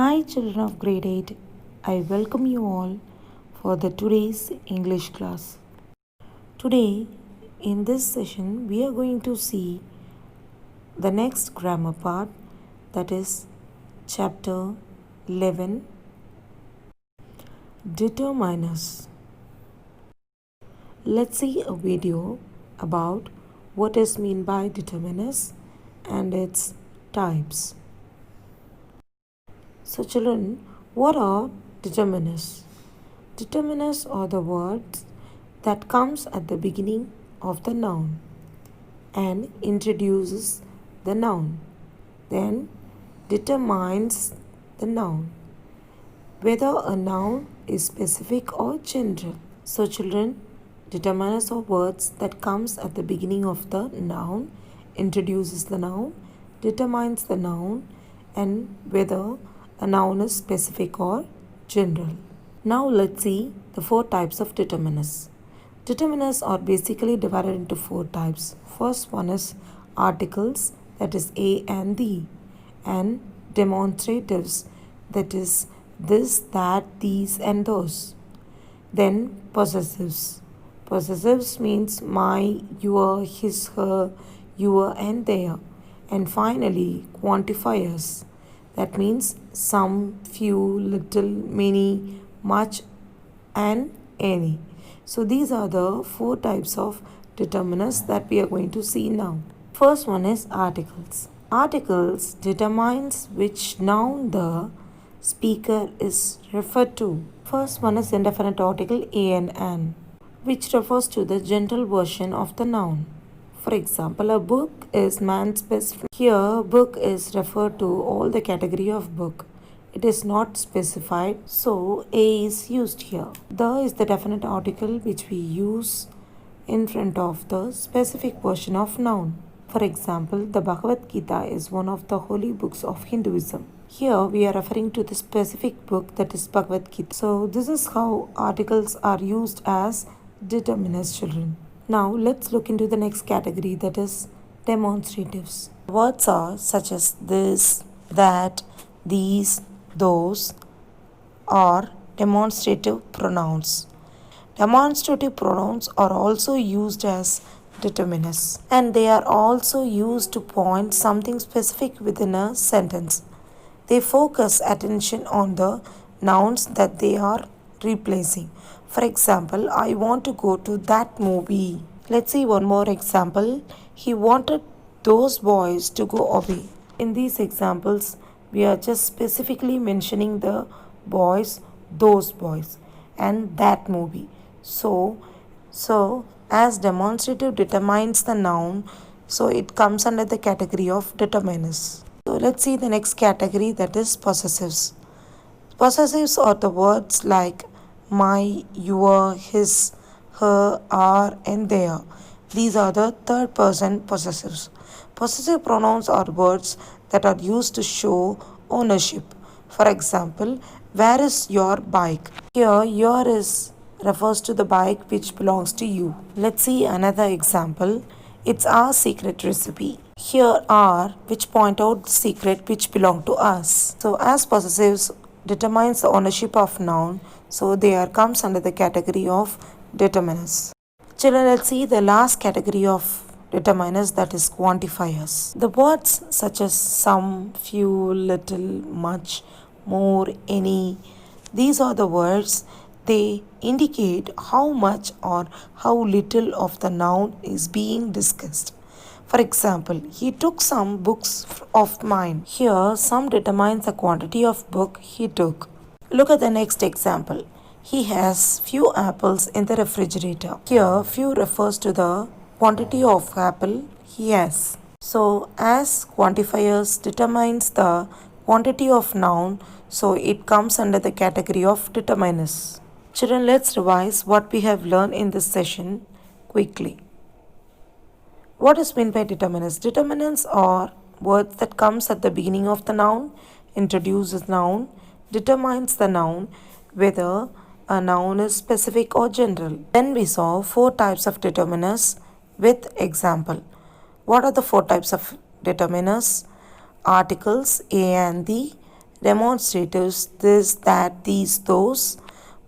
Hi children of grade 8. I welcome you all for the today's English class. Today in this session we are going to see the next grammar part, that is chapter 11, determiners. Let's see a video about what is meant by determiners and its types. So children, what are determiners? Determiners are the words that comes at the beginning of the noun and introduces the noun, then determines the noun, whether a noun is specific or general. So children, determiners are words that comes at the beginning of the noun, introduces the noun, determines the noun, and whether a noun is specific or general. Now let's see the four types of determiners. Determiners are basically divided into four types. First one is articles, that is a and the, and demonstratives, that is this, that, these, and those. Then possessives. Possessives means my, your, his, her, your, and their. And finally quantifiers. That means some, few, little, many, much, and any. So these are the four types of determiners that we are going to see now. First one is articles. Articles determines which noun the speaker is referred to. First one is indefinite article an, which refers to the general version of the noun. For example, a book is man's best friend. Here, book is referred to all the category of book. It is not specified, so a is used here. The is the definite article which we use in front of the specific version of noun. For example, the Bhagavad Gita is one of the holy books of Hinduism. Here we are referring to the specific book, that is Bhagavad Gita. So this is how articles are used as determiners, children. Now let's look into the next category, that is demonstratives. Words are such as this, that, these, those are demonstrative pronouns. Demonstrative pronouns are also used as determiners, and they are also used to point something specific within a sentence. They focus attention on the nouns that they are replacing. For example, I want to go to that movie. Let's see one more example. He wanted those boys to go away. In these examples, we are just specifically mentioning the boys, those boys, and that movie. So as demonstrative determines the noun, so it comes under the category of determiners. So let's see the next category, that is possessives. Possessives are the words like my, your, his, her, our, and their. These are the third person possessives. Possessive pronouns are words that are used to show ownership. For example, where is your bike? Here, your is refers to the bike which belongs to you. Let's see another example. It's our secret recipe. Here are, which point out the secret which belong to us. So as possessives determines the ownership of noun, so they are comes under the category of determiners. Children, let's see the last category of determiners, that is quantifiers. The words such as some, few, little, much, more, any, these are the words. They indicate how much or how little of the noun is being discussed. For example, he took some books of mine. Here, some determines the quantity of book he took. Look at the next example. He has few apples in the refrigerator. Here, few refers to the quantity of apple he has. So, as quantifiers determines the quantity of noun, so it comes under the category of determiners. Children, let's revise what we have learned in this session quickly. What is meant by determinants? Determinants are words that comes at the beginning of the noun, introduces noun, determines the noun, whether a noun is specific or general. Then we saw four types of determiners with example. What are the four types of determiners? Articles, a and the, Demonstratives this, that, these, those.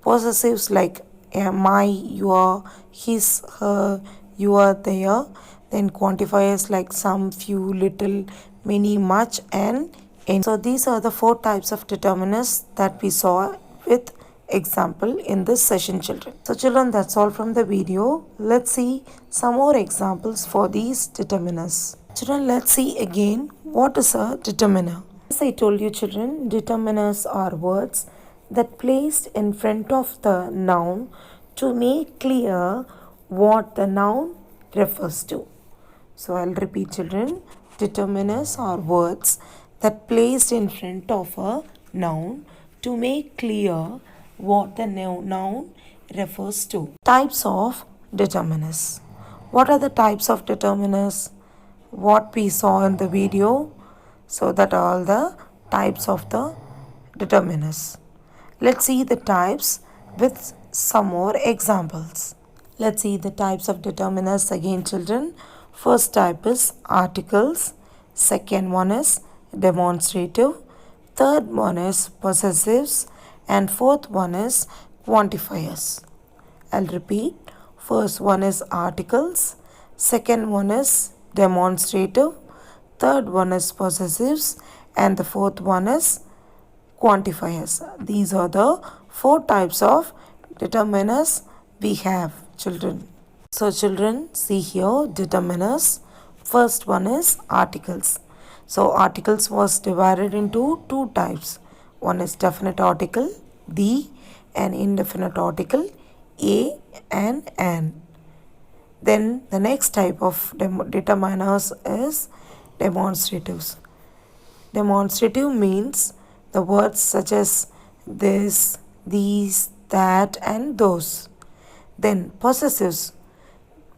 Possessives like my, your, his, her, your, their. Then quantifiers like some, few, little, many, much, and any. So these are the four types of determiners that we saw with example in this session, children. So children, that's all from the video. Let's see some more examples for these determiners. Children, let's see again what is a determiner. As I told you, children, determiners are words that placed in front of the noun to make clear what the noun refers to. So I'll repeat, children. Determiners are words that placed in front of a noun to make clear what the noun refers to. Types of determiners. What are the types of determiners? What we saw in the video. So that are all the types of the determiners. Let's see the types with some more examples. Let's see the types of determiners again, children. First type is articles. Second one is demonstrative. Third one is possessives. And fourth one is quantifiers. I'll repeat. First one is articles. Second one is demonstrative. Third one is possessives. And the fourth one is quantifiers. These are the four types of determiners we have, children. So children, see here determiners. First one is articles. So articles was divided into two types. One is definite article, the, and indefinite article, a and an. Then the next type of determiners is demonstratives. Demonstrative means the words such as this, these, that, and those. Then possessives.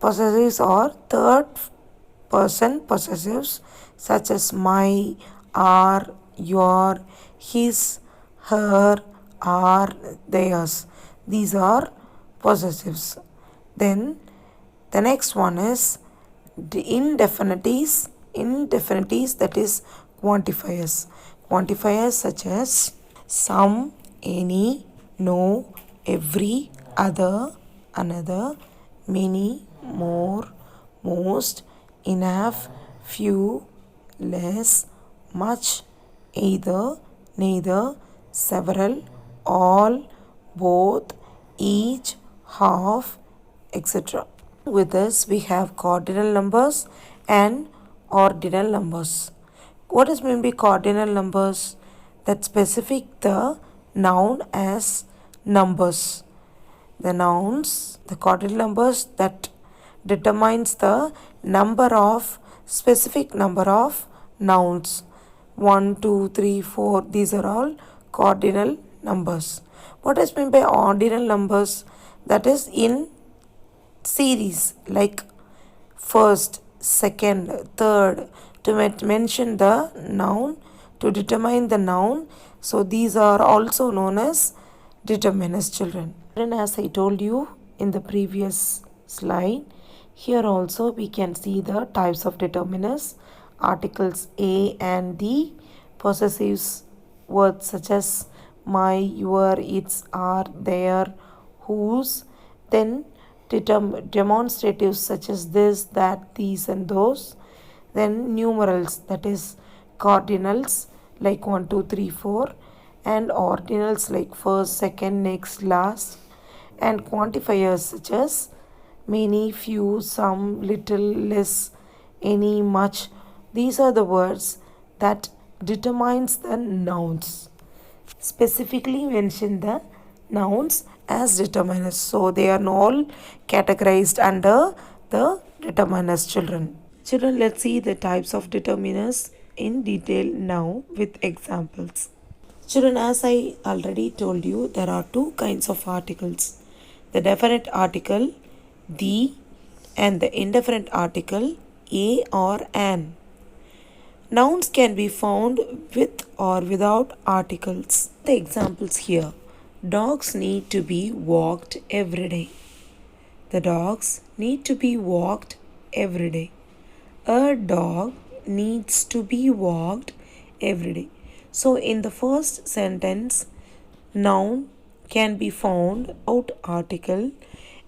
Possessives are third person possessives such as my, our, your, his, her, our, theirs. These are possessives. Then the next one is the indefinities. Indefinities, that is quantifiers. Quantifiers such as some, any, no, every, other, another, many, more, most, enough, few, less, much, either, neither, several, all, both, each, half, etc. With this we have cardinal numbers and ordinal numbers. What is meant by cardinal numbers? That specific the noun as numbers. The nouns, the cardinal numbers that determines the number of specific number of nouns. 1, 2, 3, 4. These are all cardinal numbers. What is meant by ordinal numbers? That is in series, like first, second, third, to mention the noun, to determine the noun. So these are also known as determiners, children. And as I told you in the previous slide, here also we can see the types of determiners. Articles a and the, possessives words such as my, your, its, our, their, whose. Then demonstratives such as this, that, these, and those. Then numerals, that is cardinals like 1, 2, 3, 4, and ordinals like first, second, next, last. And quantifiers such as many, few, some, little, less, any, much. These are the words that determines the nouns. Specifically mention the nouns as determiners. So they are all categorized under the determiners, children. Children, let's see the types of determiners in detail now with examples. Children, as I already told you, there are two kinds of articles. The definite article, the, and the indefinite article, a or an. Nouns can be found with or without articles. The examples here. Dogs need to be walked every day. The dogs need to be walked every day. A dog needs to be walked every day. So in the first sentence, noun can be found out article,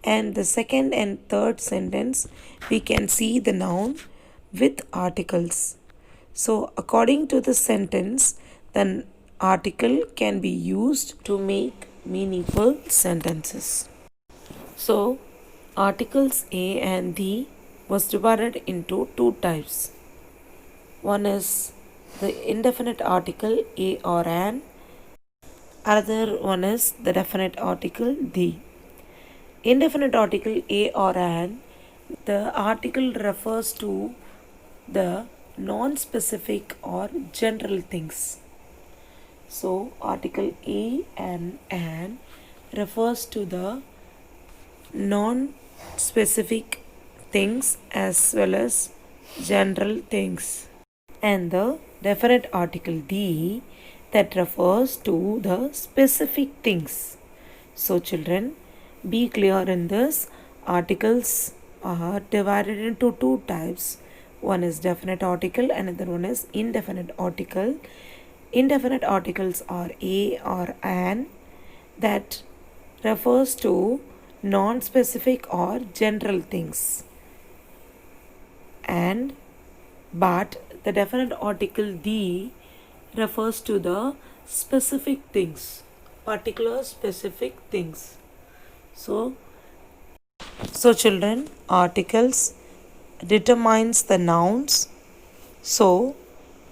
and the second and third sentence we can see the noun with articles. So according to the sentence, the article can be used to make meaningful sentences. So articles A and D was divided into two types. One is the indefinite article a or an, another one is the definite article the. Indefinite article a or an, the article refers to the non-specific or general things. So article a and an refers to the non-specific things as well as general things. And the definite article D that refers to the specific things. So children, be clear in this. Articles are divided into two types. One is definite article, another one is indefinite article. Indefinite articles are a or an that refers to non-specific or general things. And but the definite article D refers to the specific things, particular specific things. So children, articles determines the nouns. So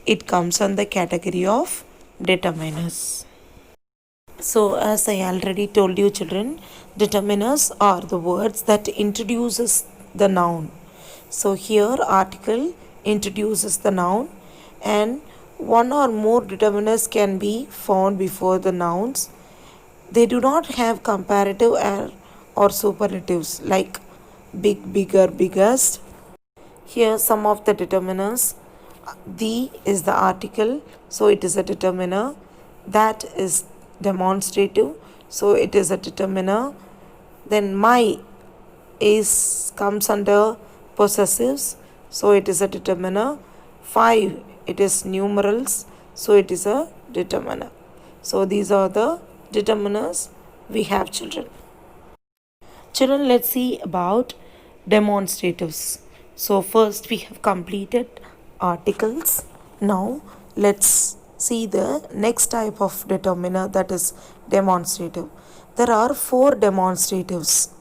it comes on the category of determiners. So as I already told you children, determiners are the words that introduces the noun. So here article introduces the noun, and one or more determiners can be found before the nouns. They do not have comparative or superlatives like big, bigger, biggest. Here some of the determiners. The is the article, so it is a determiner. That is demonstrative, so it is a determiner. Then my is comes under possessives, so it is a determiner. 5, it is numerals, so it is a determiner. So these are the determiners we have children. Children, let's see about demonstratives. So first we have completed articles. Now let's see the next type of determiner, that is demonstrative. There are 4 demonstratives.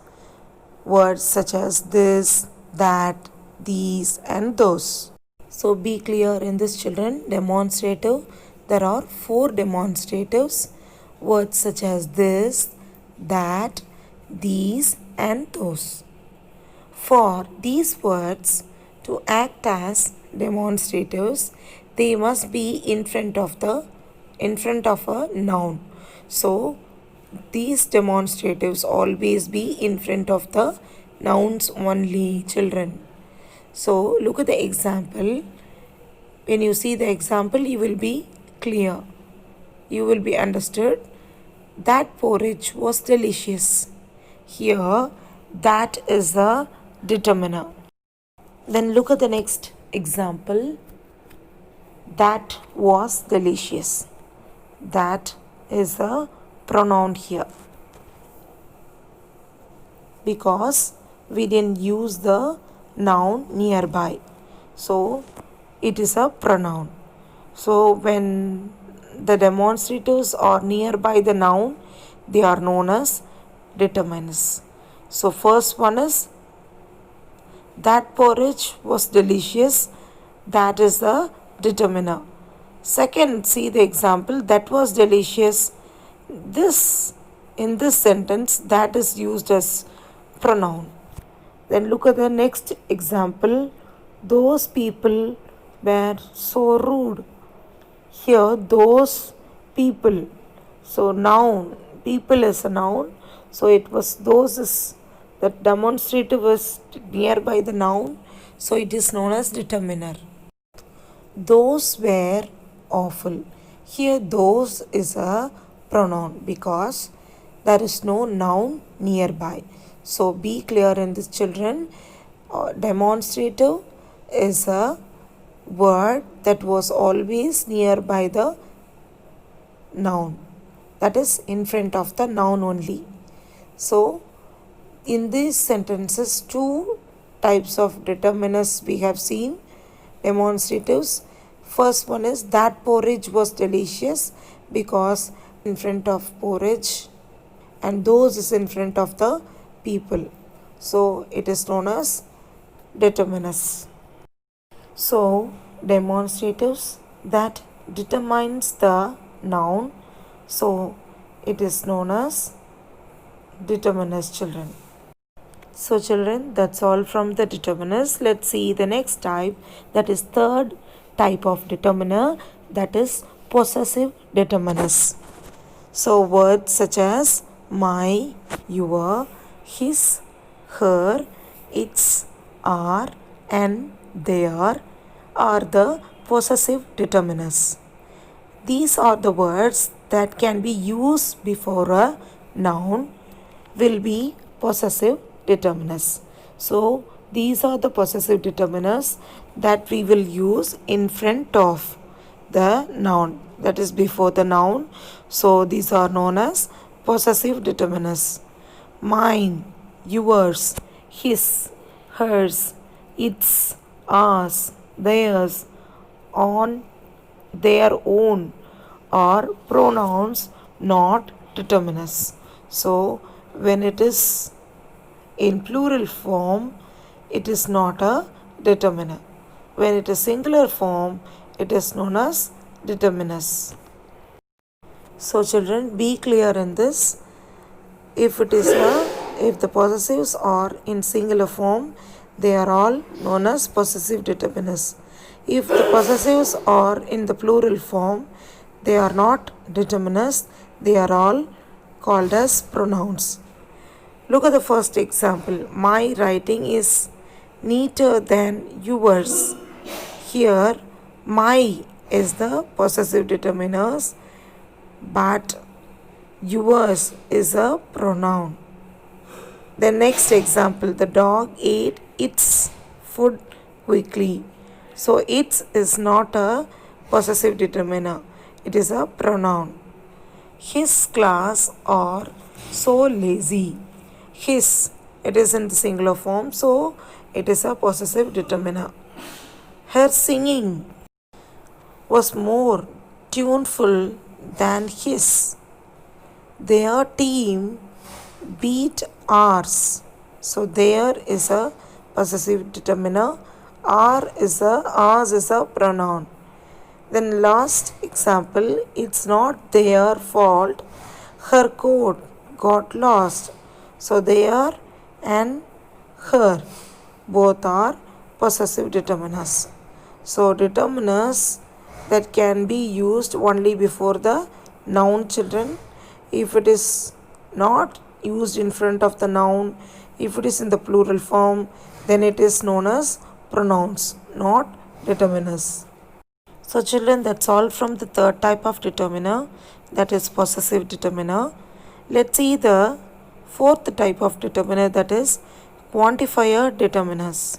Words such as this, that, these and those. So be clear in this children. Demonstrative, there are 4 demonstratives. Words such as this, that, these and those. For these words to act as demonstratives, they must be in front of a noun. So these demonstratives always be in front of the nouns only children. So look at the example. When you see the example, you will be clear. You will be understood. That porridge was delicious. Here, that is the determiner. Then look at the next example. That was delicious. That is a pronoun here, because we didn't use the noun nearby. So it is a pronoun. So when the demonstratives are nearby the noun, they are known as determiners. So first one is that porridge was delicious. That is the determiner. Second, see the example, that was delicious. This, in this sentence, that is used as pronoun. Then look at the next example. Those people were so rude. Here, those people. So noun, people is a noun. So it was those is, that demonstrative was nearby the noun. So it is known as determiner. Those were awful. Here those is a pronoun because there is no noun nearby. So be clear in this children. Demonstrative is a word that was always nearby the noun. That is in front of the noun only. So, in these sentences, two types of determiners we have seen, demonstratives. First one is that porridge was delicious because in front of porridge, and those is in front of the people. So it is known as determiners. So demonstratives that determines the noun. So it is known as determiners, children. So children, that's all from the determiners. Let's see the next type, that is third type of determiner, that is possessive determiners. So words such as my, your, his, her, its, our, and their are the possessive determiners. These are the words that can be used before a noun will be possessive determiners. So these are the possessive determiners that we will use in front of the noun, that is before the noun. So these are known as possessive determiners. Mine, yours, his, hers, its, ours, theirs, on, their own are pronouns, not determiners. So when it is in plural form, it is not a determiner. When it is singular form, it is known as determiners. So children, be clear in this. If the possessives are in singular form, they are all known as possessive determiners. If the possessives are in the plural form, they are not determiners. They are all called as pronouns. Look at the first example. My writing is neater than yours. Here, my is the possessive determiners, but yours is a pronoun. The next example, the dog ate its food quickly. So its is not a possessive determiner, it is a pronoun. His class are so lazy. His, it is in the singular form, so it is a possessive determiner. Her singing was more tuneful than his. Their team beat ours. So there is a possessive determiner. Ours is a pronoun. Then last example, it's not their fault. Her coat got lost. So their and her both are possessive determiners. So determiners that can be used only before the noun, children. If it is not used in front of the noun, if it is in the plural form, then it is known as pronouns, not determiners. So children, that's all from the third type of determiner, that is possessive determiner. Let's see the fourth type of determiner, that is quantifier determiners.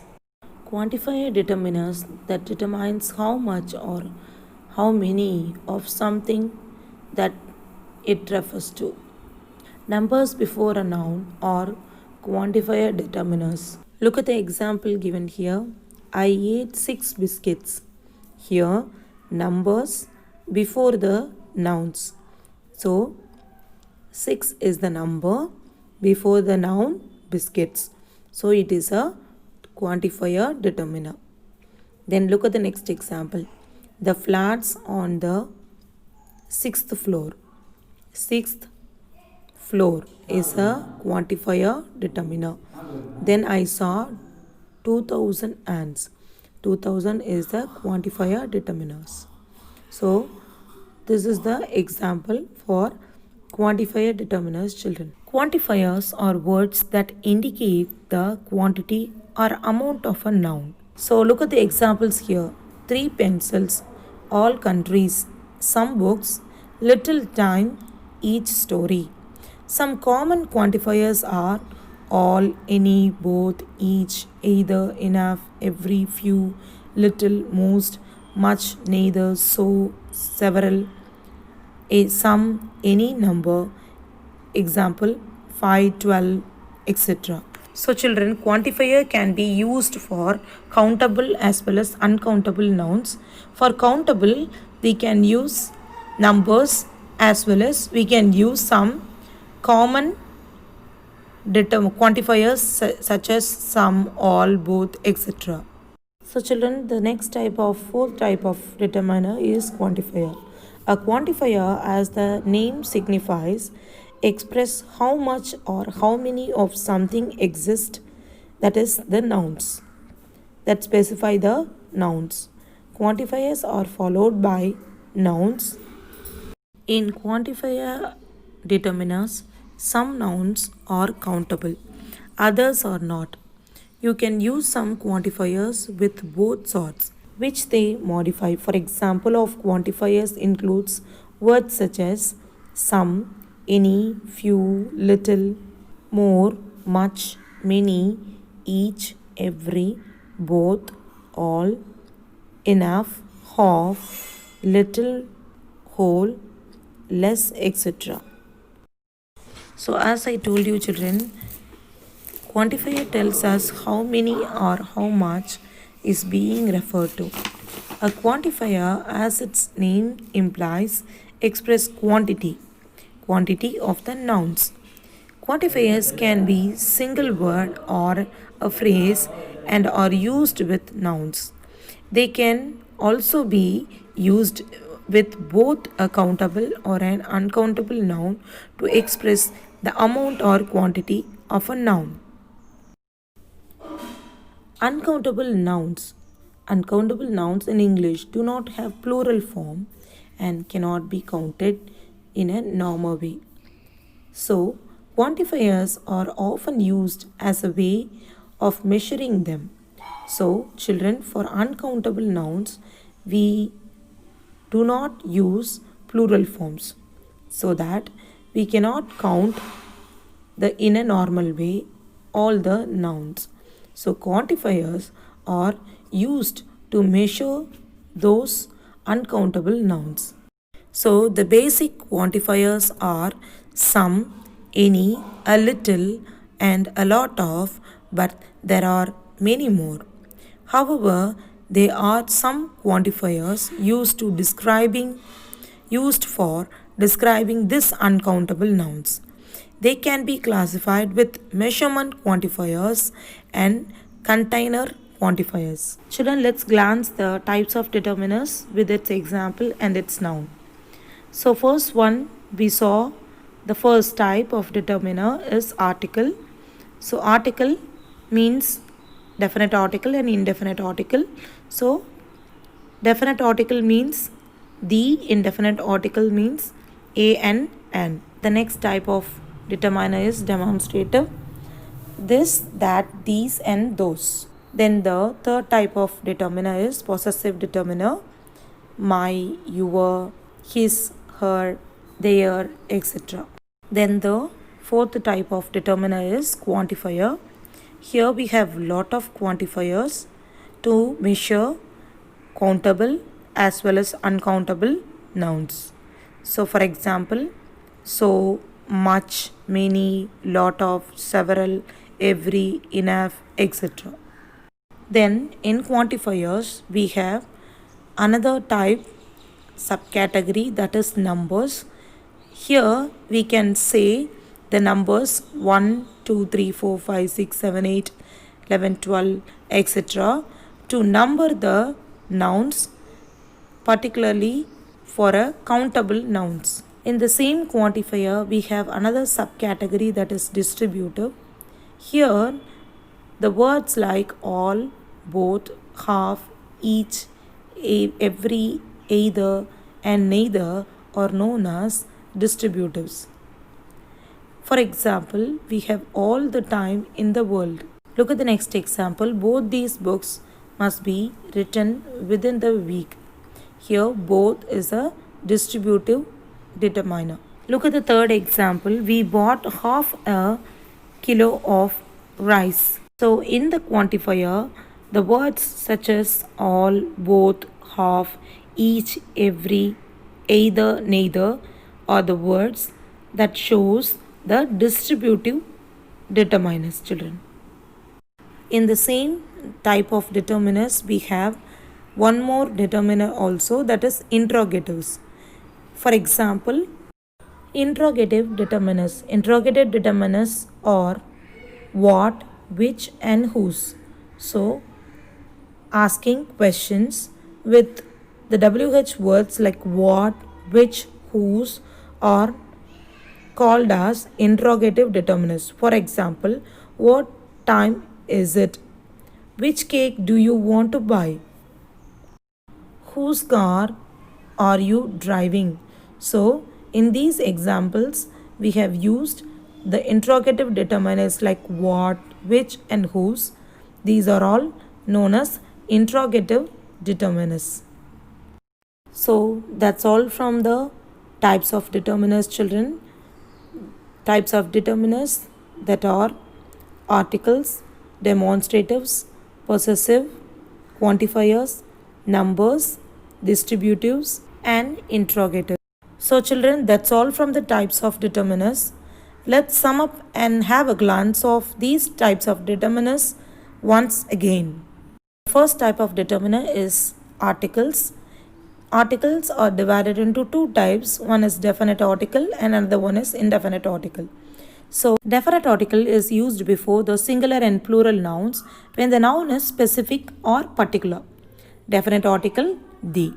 Quantifier determiners that determines how much or how many of something that it refers to. Numbers before a noun are quantifier determiners. Look at the example given here. I ate 6 biscuits. Here, numbers before the nouns. So, 6 is the number before the noun biscuits. So, it is a quantifier determiner. Then look at the next example. The flats on the 6th floor. 6th floor is a quantifier determiner. Then I saw 2000 ants. 2000 is the quantifier determiners. So this is the example for quantifier determiners, children. Quantifiers are words that indicate the quantity or amount of a noun. So look at the examples here. 3 pencils, all countries, some books, little time, each story. Some common quantifiers are all, any, both, each, either, enough, every, few, little, most, much, neither, so, several. a sum, any number, example 5, 12, etc. So, children, quantifier can be used for countable as well as uncountable nouns. For countable, we can use numbers as well as we can use some common quantifiers such as some, all, both, etc. So, children, the next fourth type of determiner is quantifier. A quantifier, as the name signifies, express how much or how many of something exist, that is, the nouns that specify the nouns. Quantifiers are followed by nouns. In quantifier determiners, some nouns are countable, others are not. You can use some quantifiers with both sorts, which they modify. For example, of quantifiers includes words such as some, any, few, little, more, much, many, each, every, both, all, enough, half, little, whole, less, etc. So, as I told you, children, quantifier tells us how many or how much is being referred to. A quantifier, as its name implies, express quantity of the nouns. Quantifiers can be single word or a phrase and are used with nouns. They can also be used with both a countable or an uncountable noun to express the amount or quantity of a noun. Uncountable nouns. Uncountable nouns in English do not have plural form and cannot be counted in a normal way. So, quantifiers are often used as a way of measuring them. So, children, for uncountable nouns, we do not use plural forms so that we cannot count in a normal way all the nouns. So, quantifiers are used to measure those uncountable nouns. So, the basic quantifiers are some, any, a little, and a lot of, but there are many more. However, there are some quantifiers used for describing these uncountable nouns. They can be classified with measurement quantifiers and container quantifiers. Children, let's glance the types of determiners with its example and its noun. So, first one we saw the first type of determiner is article. So, article means definite article and indefinite article. So, definite article means the, indefinite article means a and an. The next type of determiner is demonstrative. This, that, these, and those. Then the third type of determiner is possessive determiner. My, your, his, her, their, etc. Then the fourth type of determiner is quantifier. Here we have lot of quantifiers to measure countable as well as uncountable nouns. So, for example, so, much, many, lot of, several, every, enough, etc. Then in quantifiers we have another type subcategory, that is numbers. Here we can say the numbers 1, 2, 3, 4, 5, 6, 7, 8, 11, 12, etc. to number the nouns, particularly for a countable nouns. In the same quantifier, we have another subcategory, that is distributive. Here, the words like all, both, half, each, every, either, and neither are known as distributives. For example, we have all the time in the world. Look at the next example. Both these books must be written within the week. Here, both is a distributive determiner. Look at the third example. We bought half a kilo of rice. So, in the quantifier, the words such as all, both, half, each, every, either, neither are the words that shows the distributive determiners, children. In the same type of determiners, we have one more determiner also, that is interrogatives. For example, interrogative determiners. Interrogative determiners are what, which, and whose. So, asking questions with the WH words like what, which, whose are called as interrogative determiners. For example, what time is it? Which cake do you want to buy? Whose car are you driving? So, in these examples, we have used the interrogative determiners like what, which, and whose. These are all known as interrogative determiners. So, that's all from the types of determiners, children. Types of determiners that are articles, demonstratives, possessive, quantifiers, numbers, distributives, and interrogatives. So, children, that's all from the types of determiners. Let's sum up and have a glance of these types of determiners once again. The first type of determiner is articles. Articles are divided into two types. One is definite article and another one is indefinite article. So, definite article is used before the singular and plural nouns when the noun is specific or particular. Definite article, the.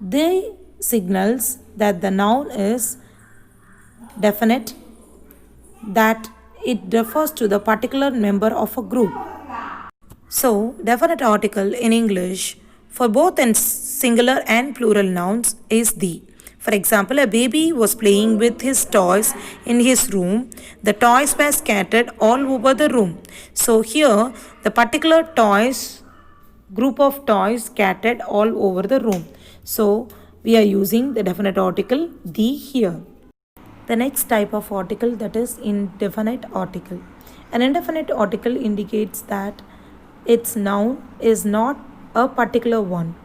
They signals that the noun is definite, that it refers to the particular member of a group. So, definite article in English for both and singular and plural nouns is the. For example, a baby was playing with his toys in his room. The toys were scattered all over the room. So, here the particular toys, group of toys scattered all over the room. So, we are using the definite article the here. The next type of article, that is indefinite article. An indefinite article indicates that its noun is not a particular one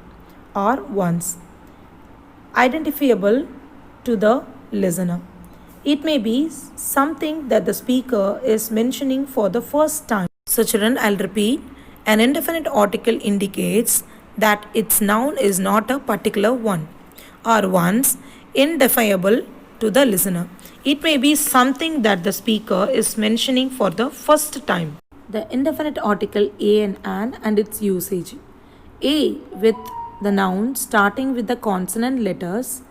or ones identifiable to the listener. It may be something that the speaker is mentioning for the first time. So, children, I'll repeat. An indefinite article indicates that its noun is not a particular one or ones identifiable to the listener. It may be something that the speaker is mentioning for the first time. The indefinite article a and an and its usage. A with the noun starting with the consonant letters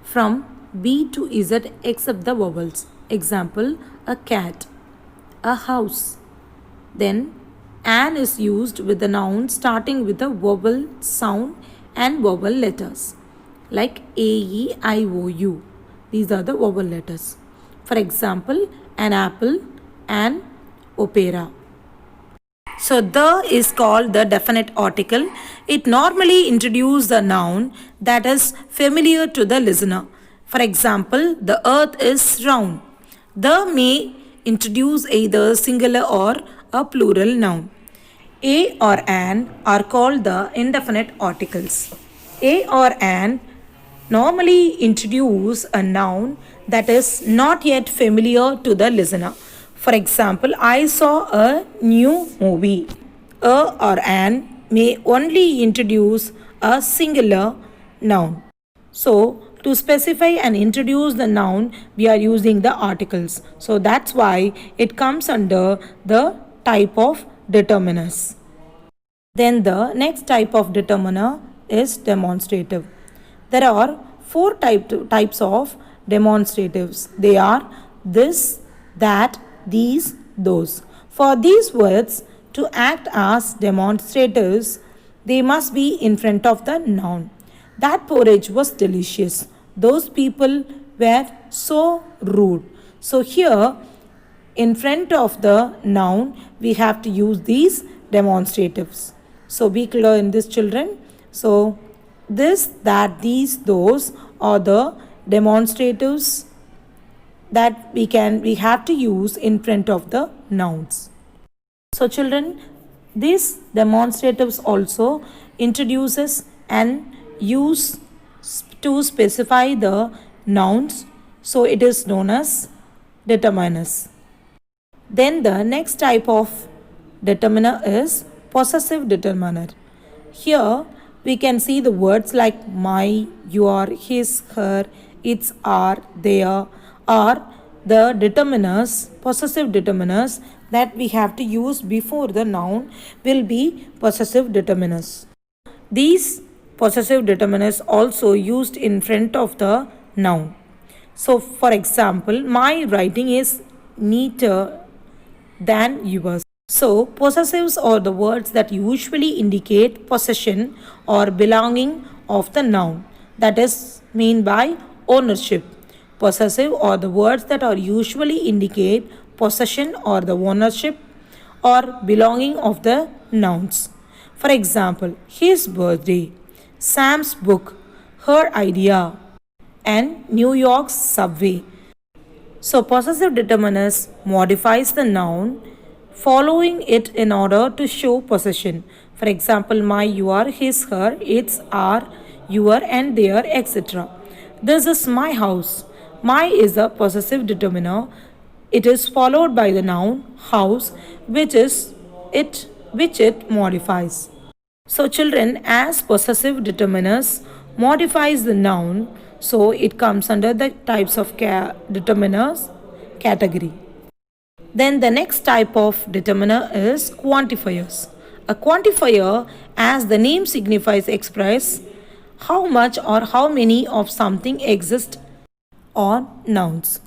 from B to Z except the vowels. Example, a cat, a house. Then an is used with the noun starting with the vowel sound and vowel letters like A, E, I, O, U. These are the vowel letters. For example, an apple, an opera. So, the is called the definite article. It normally introduces the noun that is familiar to the listener. For example, the earth is round. The may introduce either singular or a plural noun. A or an are called the indefinite articles. A or an normally introduce a noun that is not yet familiar to the listener. For example, I saw a new movie. A or an may only introduce a singular noun. So, to specify and introduce the noun, we are using the articles. So, that's why it comes under the type of determiners. Then the next type of determiner is demonstrative. There are four types of demonstratives. They are this, that, these, those. For these words to act as demonstrators, they must be in front of the noun. That porridge was delicious. Those people were so rude. So here, in front of the noun, we have to use these demonstratives. So be clear in this, children. So this, that, these, those are the demonstratives that we have to use in front of the nouns. So children, these demonstratives also introduces and use to specify the nouns, so it is known as determiners. Then the next type of determiner is possessive determiner. Here we can see the words like my, your, his, her, its, our, their are the determiners, possessive determiners that we have to use before the noun will be possessive determiners. These possessive determiners also used in front of the noun. So for example, my writing is neater than yours. So, possessives are the words that usually indicate possession or belonging of the noun. That is mean by ownership. Possessive are the words that are usually indicate possession or the ownership or belonging of the nouns. For example, his birthday, Sam's book, her idea, and New York's subway. So possessive determiners modifies the noun following it in order to show possession. For example, my, your, his, her, its, our, your and their, etc. This is my house. My is a possessive determiner. It is followed by the noun house which it modifies. So children, as possessive determiners modifies the noun, so it comes under the types of determiners category. Then the next type of determiner is quantifiers. A quantifier, as the name signifies, express how much or how many of something exist on nouns.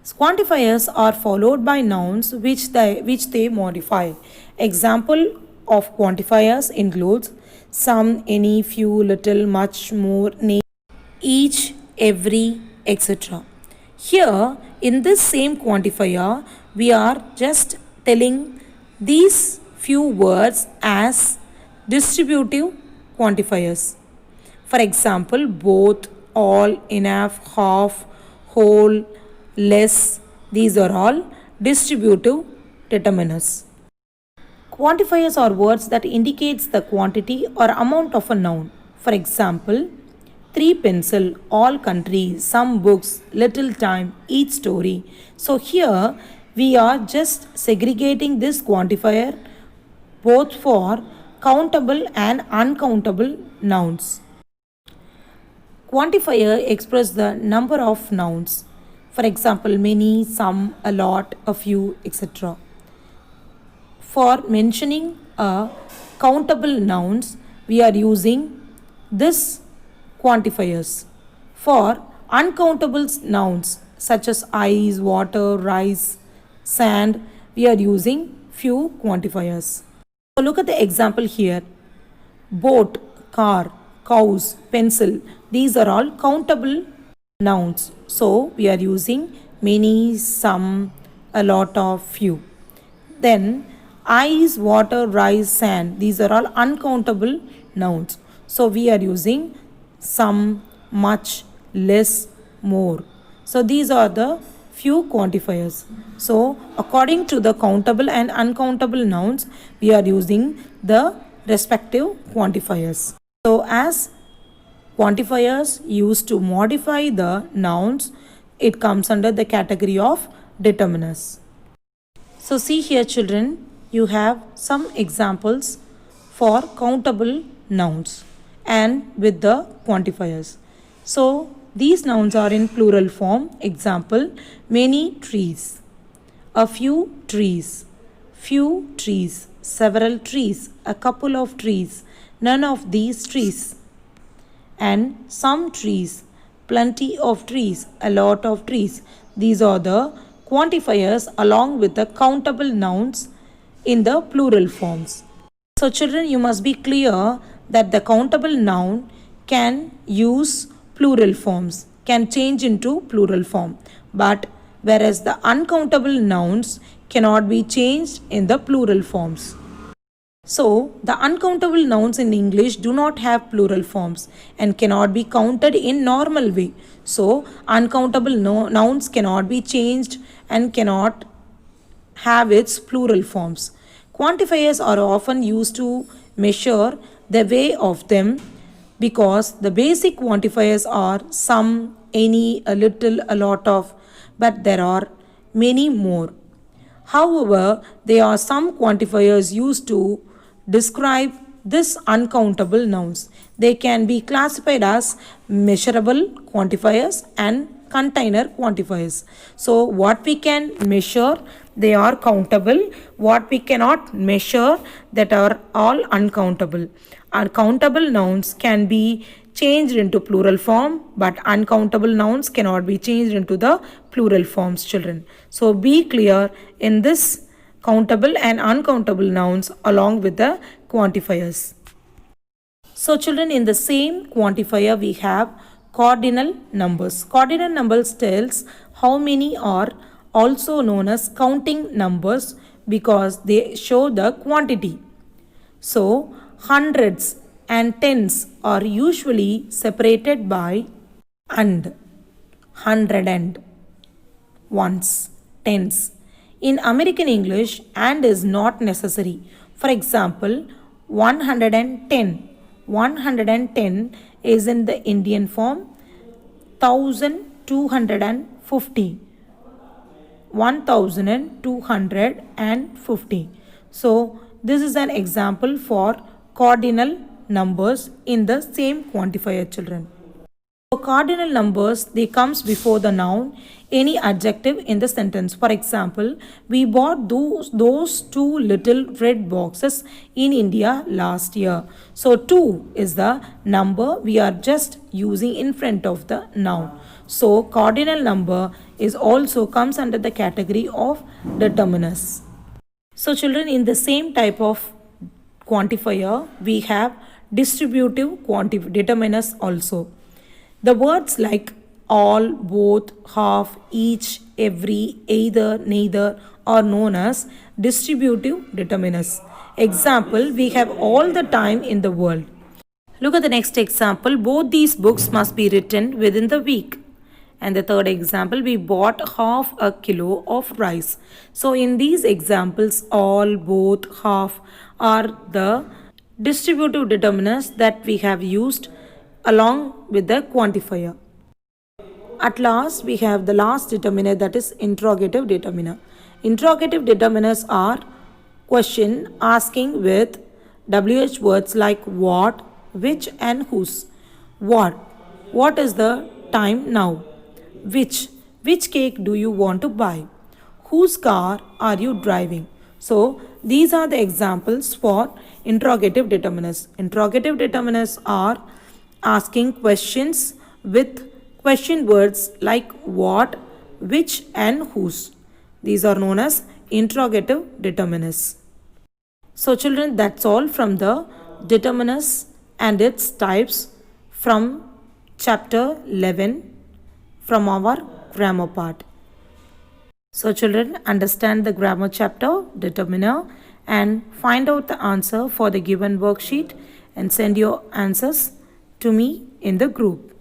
Quantifiers are followed by nouns which they modify. Example of quantifiers includes some, any, few, little, much, more, name, each, every, etc. Here in this same quantifier, we are just telling these few words as distributive quantifiers. For example, both, all, enough, half, whole, less, these are all distributive determiners. Quantifiers are words that indicates the quantity or amount of a noun. For example, 3 pencil, all country, some books, little time, each story. So here we are just segregating this quantifier both for countable and uncountable nouns. Quantifier express the number of nouns. For example, many, some, a lot, a few, etc. For mentioning countable nouns, we are using this quantifiers. For uncountable nouns such as ice, water, rice, sand, we are using few quantifiers. So look at the example here. Boat, car, cows, pencil, these are all countable nouns. So we are using many, some, a lot of, few. Then ice, water, rice, sand, these are all uncountable nouns. So we are using some, much, less, more. So these are the few quantifiers. So according to the countable and uncountable nouns, we are using the respective quantifiers. So as quantifiers used to modify the nouns, it comes under the category of determiners. So see here children, you have some examples for countable nouns and with the quantifiers. So these nouns are in plural form. Example, many trees, a few trees, several trees, a couple of trees, none of these trees, and some trees, plenty of trees, a lot of trees. These are the quantifiers along with the countable nouns in the plural forms. So children, you must be clear that the countable noun can use plural forms, can change into plural form, but whereas the uncountable nouns cannot be changed in the plural forms. So the uncountable nouns in English do not have plural forms and cannot be counted in normal way. So uncountable nouns cannot be changed and cannot have its plural forms. Quantifiers are often used to measure the weight of them. because the basic quantifiers are some, any, a little, a lot of, but there are many more. However, there are some quantifiers used to describe this uncountable nouns. They can be classified as measurable quantifiers and container quantifiers. So, what we can measure, they are countable. What we cannot measure, that are all uncountable. Uncountable nouns can be changed into plural form, but uncountable nouns cannot be changed into the plural forms, children. So be clear in this countable and uncountable nouns along with the quantifiers. So children, in the same quantifier we have cardinal numbers. Cardinal numbers tells how many are also known as counting numbers because they show the quantity. So hundreds and tens are usually separated by and, hundred and, ones, tens. In American English, and is not necessary. For example, 110. 110 is in the Indian form 1250. 1250. So, this is an example for cardinal numbers in the same quantifier, children. So cardinal numbers, they comes before the noun, any adjective in the sentence. For example, we bought those two little red boxes in India last year. So 2 is the number we are just using in front of the noun. So cardinal number is also comes under the category of determiners. So children, in the same type of quantifier, we have distributive determiners also. The words like all, both, half, each, every, either, neither are known as distributive determiners. Example, we have all the time in the world. Look at the next example. Both these books must be written within the week. And the third example, we bought half a kilo of rice. So in these examples, all, both, half are the distributive determiners that we have used along with the quantifier. At last, we have the last determiner, that is interrogative determiner. Interrogative determiners are question asking with WH words like what, which and whose. What? What is the time now? Which cake do you want to buy? Whose car are you driving? So these are the examples for interrogative determiners. Interrogative determiners are asking questions with question words like what, which and whose. These are known as interrogative determiners. So children, that's all from the determiners and its types from chapter 11 from our grammar part. So children, understand the grammar chapter, determiner, and find out the answer for the given worksheet and send your answers to me in the group.